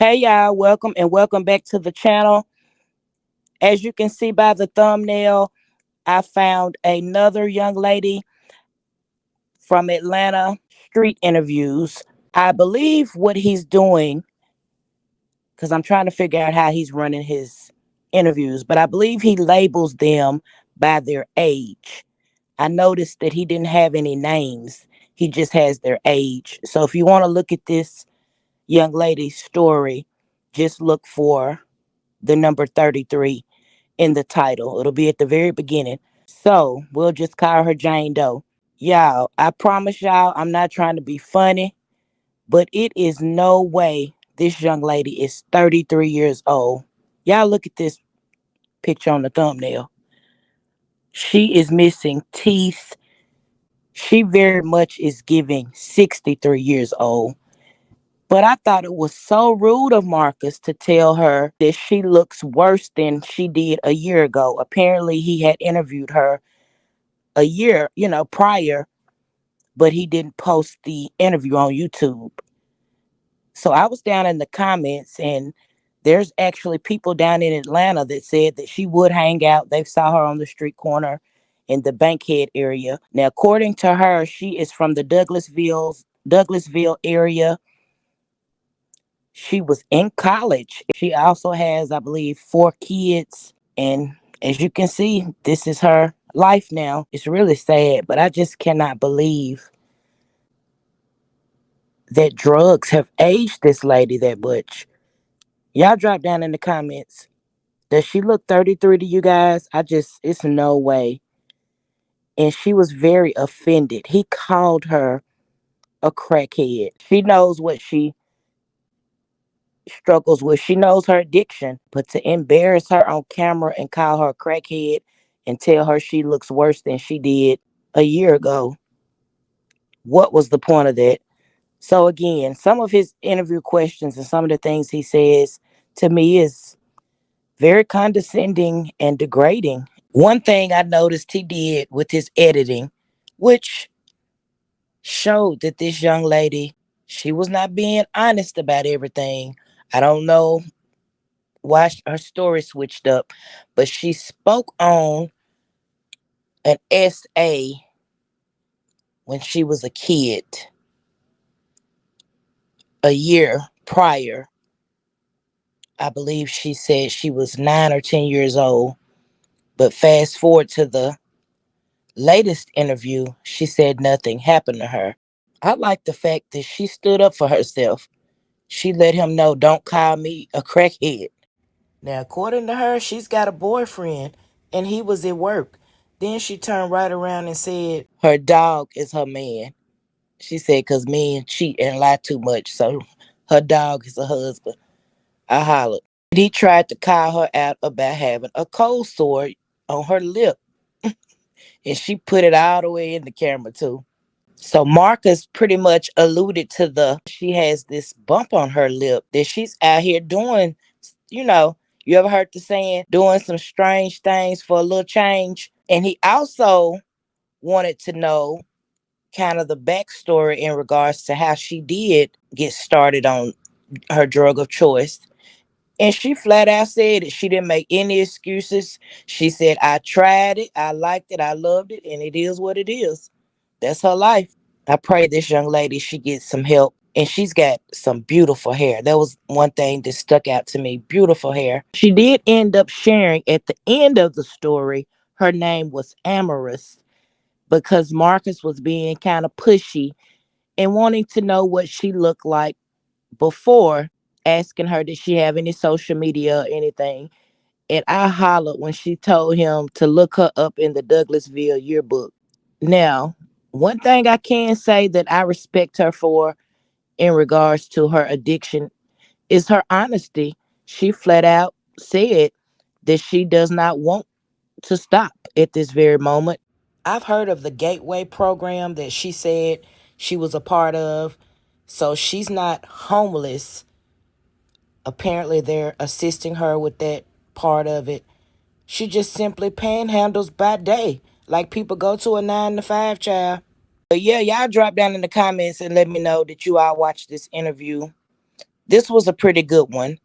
Hey y'all, welcome and welcome back to the channel. As you can see by the thumbnail, I found another young lady from Atlanta street interviews. I believe what he's doing, because I'm trying to figure out how he's running his interviews, but I believe he labels them by their age. I noticed that he didn't have any names, he just has their age. So if you want to look at this young lady's story, just look for the number 33 in the title. It'll be at the very beginning. So we'll just call her Jane Doe. Y'all, I promise y'all, I'm not trying to be funny, but it is no way this young lady is 33 years old. Y'all look at this picture on the thumbnail. She is missing teeth. She very much is giving 63 years old. But I thought it was so rude of Marcus to tell her that she looks worse than she did a year ago. Apparently, he had interviewed her a year, prior, but he didn't post the interview on YouTube. So I was down in the comments, and there's actually people down in Atlanta that said that she would hang out. They saw her on the street corner in the Bankhead area. Now, according to her, she is from the Douglasville area. She was in college. She also has, I believe, 4 kids. And as you can see, this is her life now. It's really sad, but I just cannot believe that drugs have aged this lady that much. Y'all drop down in the comments. Does she look 33 to you guys? It's no way. And she was very offended. He called her a crackhead. She knows what she struggles with. She knows her addiction, but to embarrass her on camera and call her a crackhead and tell her she looks worse than she did a year ago, what was the point of that? So again, some of his interview questions and some of the things he says to me is very condescending and degrading. One thing I noticed he did with his editing, which showed that this young lady, she was not being honest about everything. I don't know why her story switched up, but she spoke on an SA when she was a kid a year prior. I believe she said she was 9 or 10 years old. But fast forward to the latest interview, she said nothing happened to her. I like the fact that she stood up for herself. She let him know, don't call me a crackhead. Now, according to her, she's got a boyfriend and he was at work. Then she turned right around and said her dog is her man. She said, because men cheat and lie too much. So her dog is her husband. I hollered. He tried to call her out about having a cold sore on her lip. And she put it all the way in the camera, too. So Marcus pretty much alluded to she has this bump on her lip that she's out here doing, you know, you ever heard the saying, doing some strange things for a little change? And he also wanted to know kind of the backstory in regards to how she did get started on her drug of choice. And she flat out said it. She didn't make any excuses. She said, I tried it, I liked it, I loved it, and it is what it is. That's her life. I pray this young lady, she gets some help. And she's got some beautiful hair. That was one thing that stuck out to me. Beautiful hair. She did end up sharing at the end of the story, her name was Amorous, because Marcus was being kind of pushy and wanting to know what she looked like before, asking her did she have any social media or anything. And I hollered when she told him to look her up in the Douglasville yearbook. Now, one thing I can say that I respect her for in regards to her addiction is her honesty. She flat out said that she does not want to stop at this very moment. I've heard of the Gateway program that she said she was a part of. So she's not homeless. Apparently, they're assisting her with that part of it. She just simply panhandles by day, like people go to a 9 to 5, child. But yeah, y'all drop down in the comments and let me know that you all watched this interview. This was a pretty good one.